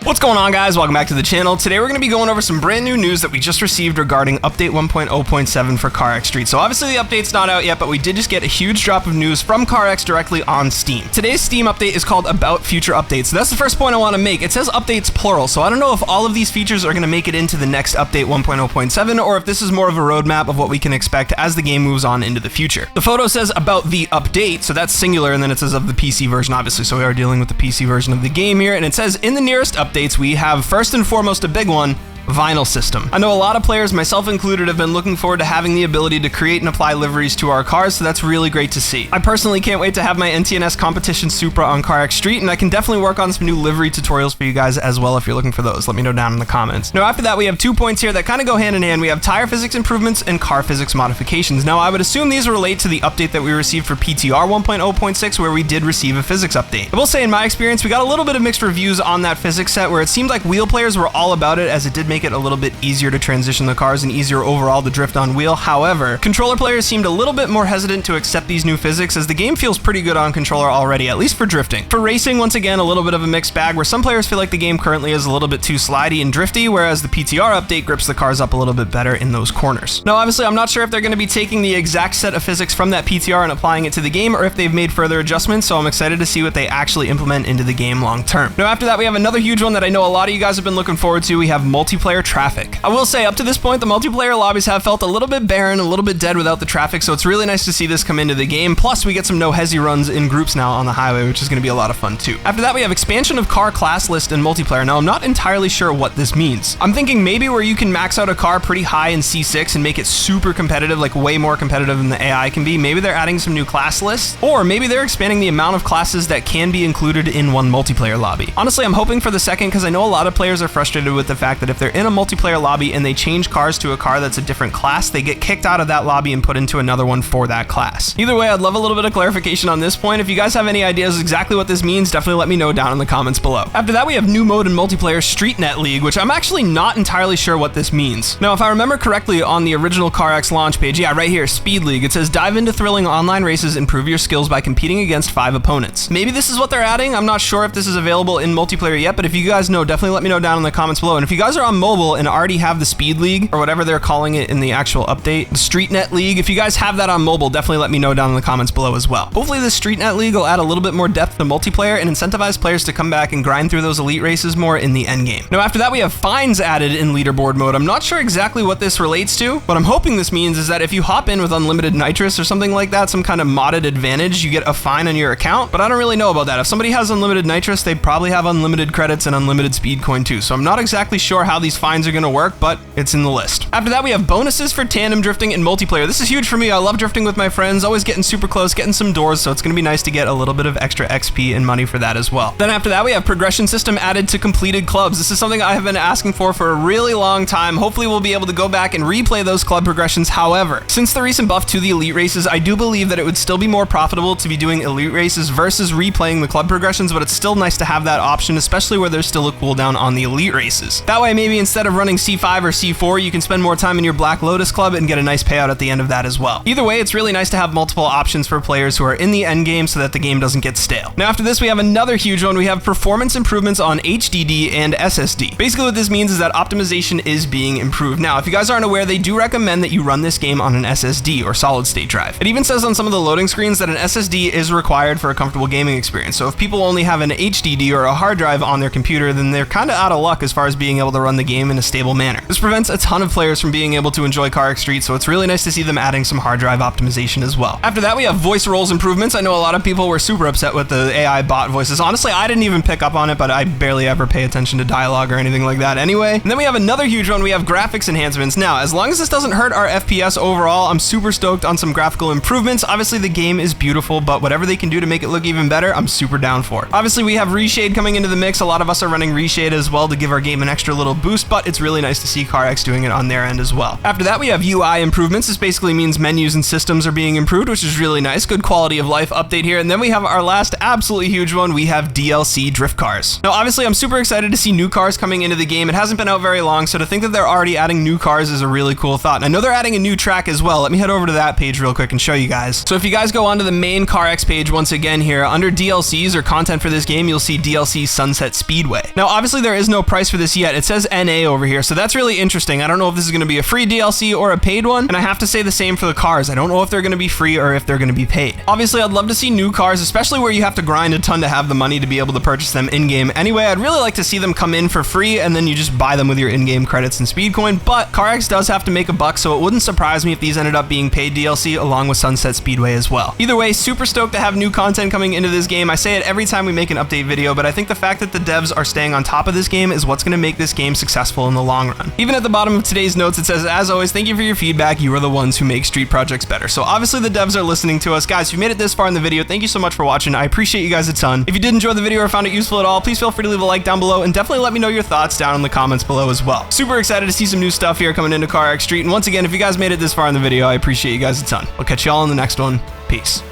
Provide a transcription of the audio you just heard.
What's going on, guys? Welcome back to the channel. Today we're going to be going over some brand new news that we just received regarding update 1.0.7 for CarX Street. So obviously the update's not out yet, but we did just get a huge drop of news from CarX directly on Steam. Today's Steam update is called About Future Updates. So that's the first point I want to make. It says updates plural, so I don't know if all of these features are going to make it into the next update 1.0.7 or if this is more of a roadmap of what we can expect as the game moves on into the future. The photo says about the update, so that's singular, and then it says of the PC version, obviously, so we are dealing with the PC version of the game here, and it says in the nearest updates we have first and foremost a big one, vinyl system. I know a lot of players, myself included, have been looking forward to having the ability to create and apply liveries to our cars, so that's really great to see. I personally can't wait to have my NTNS competition Supra on CarX Street, and I can definitely work on some new livery tutorials for you guys as well if you're looking for those. Let me know down in the comments. Now after that, we have 2 points here that kind of go hand in hand. We have tire physics improvements and car physics modifications. Now I would assume these relate to the update that we received for PTR 1.0.6 where we did receive a physics update. I will say in my experience, we got a little bit of mixed reviews on that physics set where it seemed like wheel players were all about it as it did make it a little bit easier to transition the cars and easier overall to drift on wheel. However, controller players seemed a little bit more hesitant to accept these new physics as the game feels pretty good on controller already, at least for drifting. For racing, once again, a little bit of a mixed bag where some players feel like the game currently is a little bit too slidey and drifty, whereas the PTR update grips the cars up a little bit better in those corners. Now, obviously, I'm not sure if they're going to be taking the exact set of physics from that PTR and applying it to the game or if they've made further adjustments, so I'm excited to see what they actually implement into the game long term. Now, after that, we have another huge one that I know a lot of you guys have been looking forward to. We have multiplayer traffic. I will say, up to this point, the multiplayer lobbies have felt a little bit barren, a little bit dead without the traffic, so it's really nice to see this come into the game. Plus, we get some no hesi runs in groups now on the highway, which is going to be a lot of fun too. After that, we have expansion of car class list in multiplayer. Now, I'm not entirely sure what this means. I'm thinking maybe where you can max out a car pretty high in C6 and make it super competitive, like way more competitive than the AI can be. Maybe they're adding some new class lists, or maybe they're expanding the amount of classes that can be included in one multiplayer lobby. Honestly, I'm hoping for the second because I know a lot of players are frustrated with the fact that if they're in a multiplayer lobby and they change cars to a car that's a different class, they get kicked out of that lobby and put into another one for that class. Either way, I'd love a little bit of clarification on this point. If you guys have any ideas exactly what this means, definitely let me know down in the comments below. After that, we have new mode in multiplayer StreetNet League, which I'm actually not entirely sure what this means. Now, if I remember correctly on the original CarX launch page, yeah, right here, Speed League, it says dive into thrilling online races and prove your skills by competing against 5 opponents. Maybe this is what they're adding. I'm not sure if this is available in multiplayer yet, but if you guys know, definitely let me know down in the comments below. And if you guys are on mobile and already have the Speed League or whatever they're calling it in the actual update, the StreetNet League, if you guys have that on mobile, definitely let me know down in the comments below as well. Hopefully the StreetNet League will add a little bit more depth to multiplayer and incentivize players to come back and grind through those elite races more in the end game. Now after that, we have fines added in leaderboard mode. I'm not sure exactly what this relates to. What I'm hoping this means is that if you hop in with unlimited nitrous or something like that, some kind of modded advantage, you get a fine on your account, but I don't really know about that. If somebody has unlimited nitrous, they probably have unlimited credits and unlimited speed coin too, so I'm not exactly sure how these fines are going to work, but it's in the list. After that, we have bonuses for tandem drifting in multiplayer. This is huge for me. I love drifting with my friends, always getting super close, getting some doors, so it's going to be nice to get a little bit of extra XP and money for that as well. Then after that, we have progression system added to completed clubs. This is something I have been asking for a really long time. Hopefully we'll be able to go back and replay those club progressions. However, since the recent buff to the elite races, I do believe that it would still be more profitable to be doing elite races versus replaying the club progressions, but it's still nice to have that option, especially where there's still a cooldown on the elite races. That way, maybe instead of running C5 or C4, you can spend more time in your Black Lotus club and get a nice payout at the end of that as well. Either way, it's really nice to have multiple options for players who are in the end game so that the game doesn't get stale. Now after this, we have another huge one. We have performance improvements on HDD and SSD. Basically what this means is that optimization is being improved. Now, if you guys aren't aware, they do recommend that you run this game on an SSD or solid state drive. It even says on some of the loading screens that an SSD is required for a comfortable gaming experience. So if people only have an HDD or a hard drive on their computer, then they're kind of out of luck as far as being able to run the game in a stable manner. This prevents a ton of players from being able to enjoy CarX Street, so it's really nice to see them adding some hard drive optimization as well. After that, we have voice roles improvements. I know a lot of people were super upset with the AI bot voices. Honestly, I didn't even pick up on it, but I barely ever pay attention to dialogue or anything like that anyway. And then we have another huge one. We have graphics enhancements. Now, as long as this doesn't hurt our FPS overall, I'm super stoked on some graphical improvements. Obviously, the game is beautiful, but whatever they can do to make it look even better, I'm super down for. Obviously, we have reshade coming into the mix. A lot of us are running reshade as well to give our game an extra little boost. boost, but it's really nice to see CarX doing it on their end as well. After that, we have UI improvements. This basically means menus and systems are being improved, which is really nice. Good quality of life update here. And then we have our last absolutely huge one. We have DLC drift cars. Now, obviously, I'm super excited to see new cars coming into the game. It hasn't been out very long, so to think that they're already adding new cars is a really cool thought. And I know they're adding a new track as well. Let me head over to that page real quick and show you guys. So if you guys go onto the main CarX page once again here, under DLCs or content for this game, you'll see DLC Sunset Speedway. Now, obviously, there is no price for this yet. It says NA over here, so that's really interesting. I don't know if this is going to be a free DLC or a paid one, and I have to say the same for the cars. I don't know if they're going to be free or if they're going to be paid. Obviously, I'd love to see new cars, especially where you have to grind a ton to have the money to be able to purchase them in-game. Anyway, I'd really like to see them come in for free, and then you just buy them with your in-game credits and speed coin, but CarX does have to make a buck, so it wouldn't surprise me if these ended up being paid DLC along with Sunset Speedway as well. Either way, super stoked to have new content coming into this game. I say it every time we make an update video, but I think the fact that the devs are staying on top of this game is what's going to make this game successful in the long run. Even at the bottom of today's notes, it says, as always, thank you for your feedback. You are the ones who make Street projects better. So obviously the devs are listening to us. Guys, if you made it this far in the video, thank you so much for watching. I appreciate you guys a ton. If you did enjoy the video or found it useful at all, please feel free to leave a like down below and definitely let me know your thoughts down in the comments below as well. Super excited to see some new stuff here coming into CarX Street. And once again, if you guys made it this far in the video, I appreciate you guys a ton. I'll catch y'all in the next one. Peace.